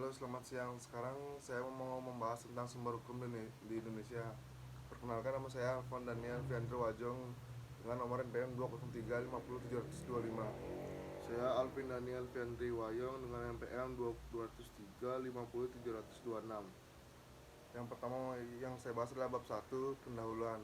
Halo, selamat siang. Sekarang saya mau membahas tentang sumber hukum di Indonesia. Perkenalkan, nama saya Alvan Daniel Fiandro Wajong dengan nomor NPM 203 50 725. Saya Alvin Daniel Fiandri Wayong dengan NPM 203 50 726. Yang pertama yang saya bahas adalah bab 1, pendahuluan.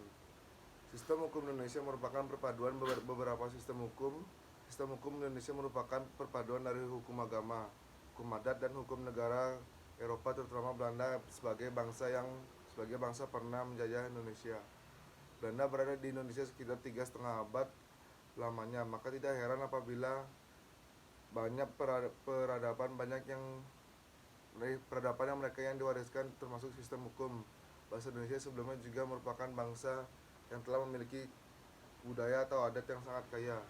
Sistem hukum Indonesia merupakan perpaduan beberapa sistem hukum. Sistem hukum Indonesia merupakan perpaduan dari hukum agama, hukum adat, dan hukum negara Eropa, terutama Belanda sebagai bangsa pernah menjajah Indonesia. Belanda berada di Indonesia sekitar 3,5 abad lamanya, maka tidak heran apabila banyak peradaban yang mereka yang diwariskan termasuk sistem hukum. Bangsa Indonesia sebelumnya juga merupakan bangsa yang telah memiliki budaya atau adat yang sangat kaya.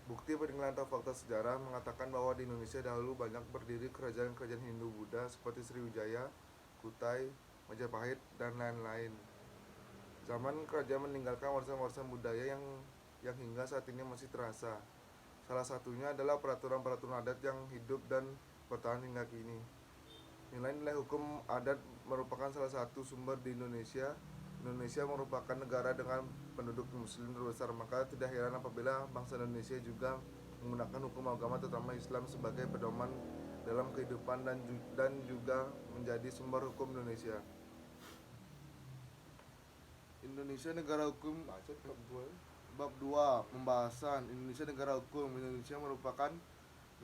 Bukti peninggalan atau fakta sejarah mengatakan bahwa di Indonesia dahulu banyak berdiri kerajaan-kerajaan Hindu-Buddha seperti Sriwijaya, Kutai, Majapahit, dan lain-lain. Zaman kerajaan meninggalkan warisan-warisan budaya yang hingga saat ini masih terasa. Salah satunya adalah peraturan-peraturan adat yang hidup dan bertahan hingga kini. Nilai-nilai hukum adat merupakan salah satu sumber di Indonesia. Indonesia merupakan negara dengan penduduk muslim terbesar, maka tidak heran apabila bangsa Indonesia juga menggunakan hukum agama terutama Islam sebagai pedoman dalam kehidupan dan juga menjadi sumber hukum Indonesia. Indonesia negara hukum. Bab 2, pembahasan. Indonesia negara hukum. Indonesia merupakan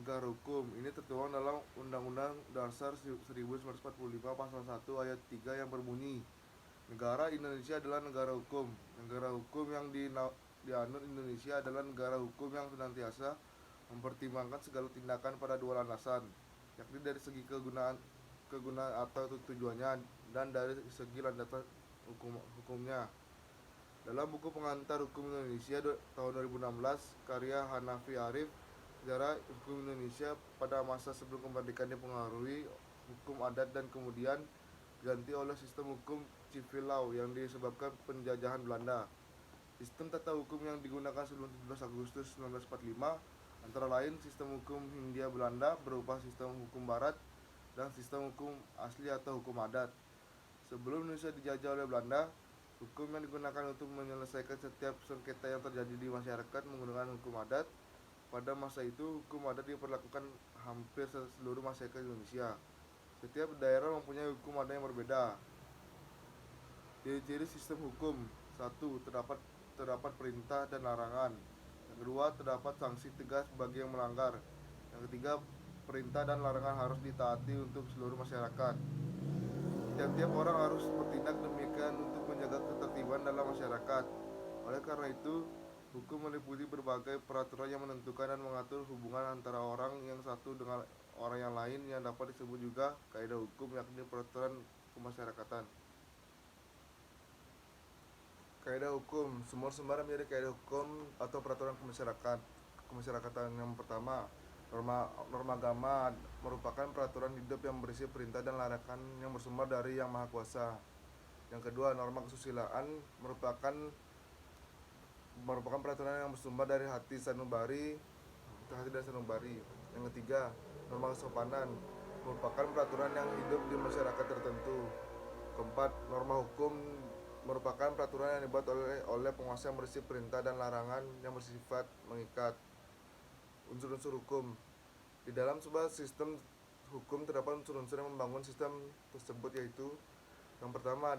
negara hukum. Ini tertuang dalam Undang-Undang Dasar 1945 Pasal 1 Ayat 3 yang berbunyi, negara Indonesia adalah negara hukum. Negara hukum yang dianut Indonesia adalah negara hukum yang senantiasa mempertimbangkan segala tindakan pada dua landasan, yakni dari segi kegunaan atau tujuannya dan dari segi landasan hukumnya. Dalam buku Pengantar Hukum Indonesia tahun 2016 karya Hanafi Arif, sejarah hukum Indonesia pada masa sebelum kemerdekaan dipengaruhi hukum adat dan kemudian diganti oleh sistem hukum civil law yang disebabkan penjajahan Belanda. Sistem tata hukum yang digunakan sebelum 17 Agustus 1945 antara lain sistem hukum Hindia Belanda berupa sistem hukum barat dan sistem hukum asli atau hukum adat. Sebelum Indonesia dijajah oleh Belanda, hukum yang digunakan untuk menyelesaikan setiap sengketa yang terjadi di masyarakat menggunakan hukum adat. Pada masa itu, hukum adat diperlakukan hampir seluruh masyarakat Indonesia. Setiap daerah mempunyai hukum adat yang berbeda. Ciri-ciri sistem hukum: 1. Terdapat perintah dan larangan. Yang kedua, terdapat sanksi tegas bagi yang melanggar. Yang ketiga, perintah dan larangan harus ditaati untuk seluruh masyarakat. Tiap-tiap orang harus bertindak demikian untuk menjaga ketertiban dalam masyarakat. Oleh karena itu, hukum meliputi berbagai peraturan yang menentukan dan mengatur hubungan antara orang yang satu dengan orang yang lain, yang dapat disebut juga kaidah hukum, yakni peraturan kemasyarakatan. Kaidah hukum, sumber-sumber menjadi kaidah hukum atau peraturan kemasyarakatan. Yang pertama, norma agama merupakan peraturan hidup yang berisi perintah dan larangan yang bersumber dari Yang Maha Kuasa. Yang kedua, norma kesusilaan merupakan peraturan yang bersumber dari hati dan sanubari. Yang ketiga, norma kesopanan merupakan peraturan yang hidup di masyarakat tertentu. Keempat, norma hukum merupakan peraturan yang dibuat oleh penguasa yang berisi perintah dan larangan yang bersifat mengikat. Unsur-unsur hukum. Di dalam sebuah sistem hukum terdapat unsur-unsur yang membangun sistem tersebut, yaitu yang pertama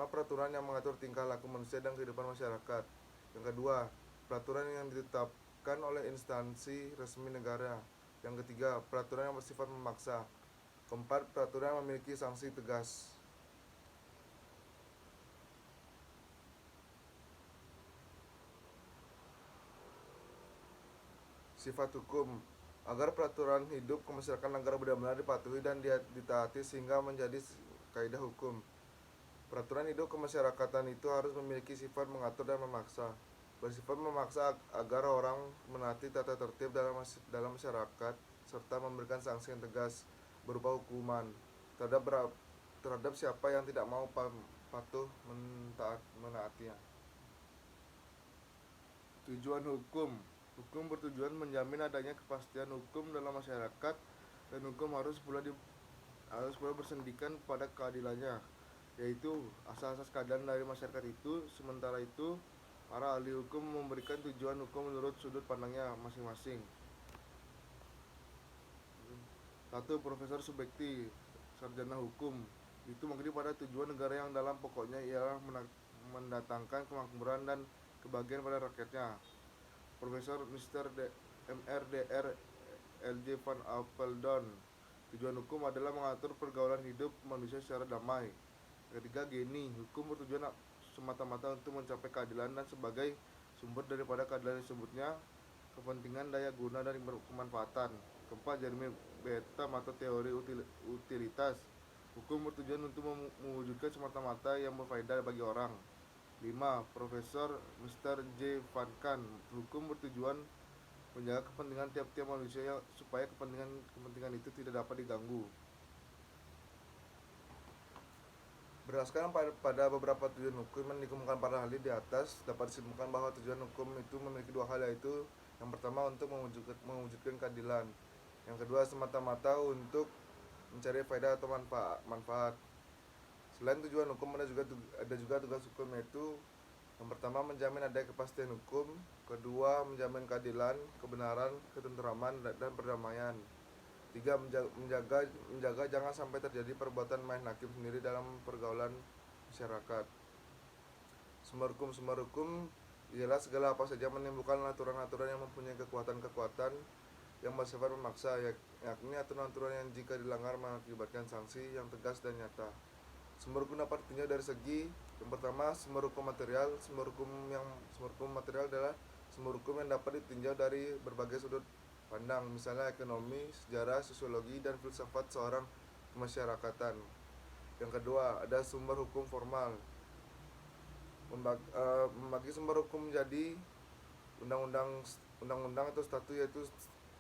peraturan yang mengatur tingkah laku manusia dan kehidupan masyarakat. Yang kedua, peraturan yang ditetapkan oleh instansi resmi negara. Yang ketiga, peraturan yang bersifat memaksa. Keempat, peraturan yang memiliki sanksi tegas. Sifat hukum. Agar peraturan hidup kemasyarakatan negara benar-benar dipatuhi dan ditaati sehingga menjadi kaidah hukum. Peraturan hidup kemasyarakatan itu harus memiliki sifat mengatur dan memaksa. Bersifat memaksa agar orang menaati tata tertib dalam masyarakat serta memberikan sanksi yang tegas berupa hukuman terhadap siapa yang tidak mau patuh menaatinya. Tujuan hukum. Hukum bertujuan menjamin adanya kepastian hukum dalam masyarakat dan hukum harus pula bersendikan pada keadilannya, yaitu asas-asas keadilan dari masyarakat itu. Sementara itu, para ahli hukum memberikan tujuan hukum menurut sudut pandangnya masing-masing. Satu, Profesor Subekti, sarjana hukum, itu mengerti pada tujuan negara yang dalam pokoknya ialah mendatangkan kemakmuran dan kebahagiaan pada rakyatnya. Profesor Mr. MRDR LJ Van Apeldoorn, tujuan hukum adalah mengatur pergaulan hidup manusia secara damai. Ketiga, Geni, hukum bertujuan semata-mata untuk mencapai keadilan dan sebagai sumber daripada keadilan disebutnya kepentingan daya guna dan berkemanfaatan. Keempat, Jeremy Bentham atau teori utilitas, hukum bertujuan untuk mewujudkan semata-mata yang berfaedah bagi orang. 5. Profesor Mr. J. Van Kan, hukum bertujuan menjaga kepentingan tiap-tiap manusia supaya kepentingan itu tidak dapat diganggu. Berdasarkan pada beberapa tujuan hukum yang dikemukakan para ahli di atas, dapat disimpulkan bahwa tujuan hukum itu memiliki dua hal, yaitu yang pertama untuk mewujudkan keadilan, yang kedua semata-mata untuk mencari faedah atau manfaat. Selain tujuan hukum, ada juga tugas hukum, yaitu yang pertama menjamin adanya kepastian hukum, kedua menjamin keadilan, kebenaran, ketentraman, dan perdamaian. Tiga, menjaga jangan sampai terjadi perbuatan main hakim sendiri dalam pergaulan masyarakat. Sumber hukum ialah segala apa saja menimbulkan aturan-aturan yang mempunyai kekuatan yang bersifat memaksa, yakni aturan-aturan yang jika dilanggar mengakibatkan sanksi yang tegas dan nyata. Sumber hukum dapat ditinjau dari segi yang pertama, sumber hukum material. Sumber hukum material adalah sumber hukum yang dapat ditinjau dari berbagai sudut pandang, misalnya ekonomi, sejarah, sosiologi, dan filsafat seorang kemasyarakatan. Yang kedua, ada sumber hukum formal. Membagi sumber hukum menjadi undang-undang atau statut, yaitu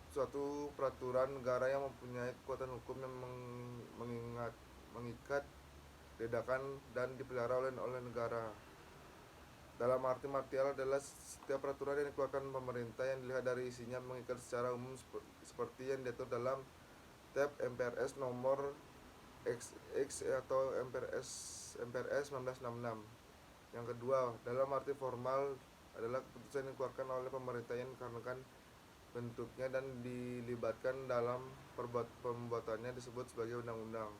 suatu peraturan negara yang mempunyai kekuatan hukum yang mengikat, diadakan, dan dipelihara oleh negara. Dalam arti material adalah setiap peraturan yang dikeluarkan pemerintah yang dilihat dari isinya mengikat secara umum, seperti yang diatur dalam tab MPRS nomor XX atau MPRS 1966. Yang kedua, dalam arti formal adalah keputusan yang dikeluarkan oleh pemerintah yang dikarenakan bentuknya dan dilibatkan dalam pembuatannya disebut sebagai undang-undang.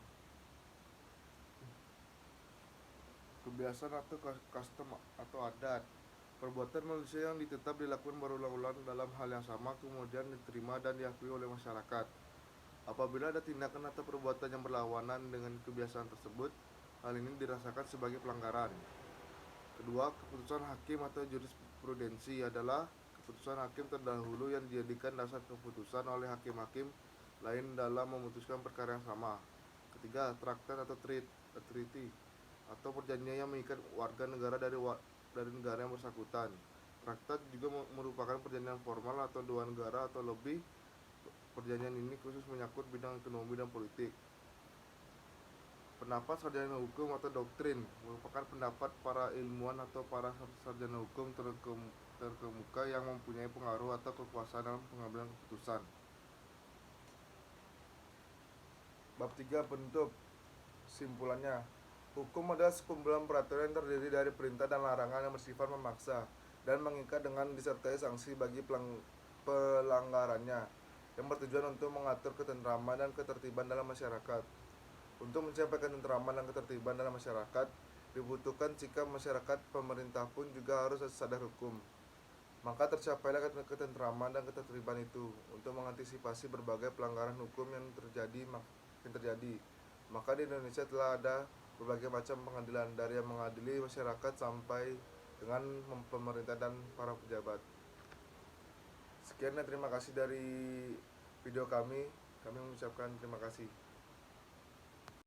Kebiasaan atau custom atau adat, perbuatan manusia yang tetap dilakukan berulang-ulang dalam hal yang sama kemudian diterima dan diakui oleh masyarakat. Apabila ada tindakan atau perbuatan yang berlawanan dengan kebiasaan tersebut, hal ini dirasakan sebagai pelanggaran. Kedua, keputusan hakim atau jurisprudensi adalah keputusan hakim terdahulu yang dijadikan dasar keputusan oleh hakim-hakim lain dalam memutuskan perkara yang sama. Ketiga, traktat atau treaty atau perjanjian yang mengikat warga negara dari negara yang bersangkutan. Traktat juga merupakan perjanjian formal atau dua negara atau lebih. Perjanjian ini khusus menyangkut bidang ekonomi dan politik. Pendapat sarjana hukum atau doktrin merupakan pendapat para ilmuwan atau para sarjana hukum terkemuka yang mempunyai pengaruh atau kekuasaan dalam pengambilan keputusan. Bab 3, bentuk. Simpulannya, hukum adalah sekumpulan peraturan yang terdiri dari perintah dan larangan yang bersifat memaksa dan mengikat dengan disertai sanksi bagi pelanggarannya, yang bertujuan untuk mengatur ketentraman dan ketertiban dalam masyarakat. Untuk mencapai ketentraman dan ketertiban dalam masyarakat, dibutuhkan sikap masyarakat. Pemerintah pun juga harus sadar hukum. Maka tercapailah ketentraman dan ketertiban itu untuk mengantisipasi berbagai pelanggaran hukum yang terjadi. Maka di Indonesia telah ada berbagai macam pengadilan, dari yang mengadili masyarakat sampai dengan pemerintah dan para pejabat. Sekian dan terima kasih dari video kami mengucapkan terima kasih.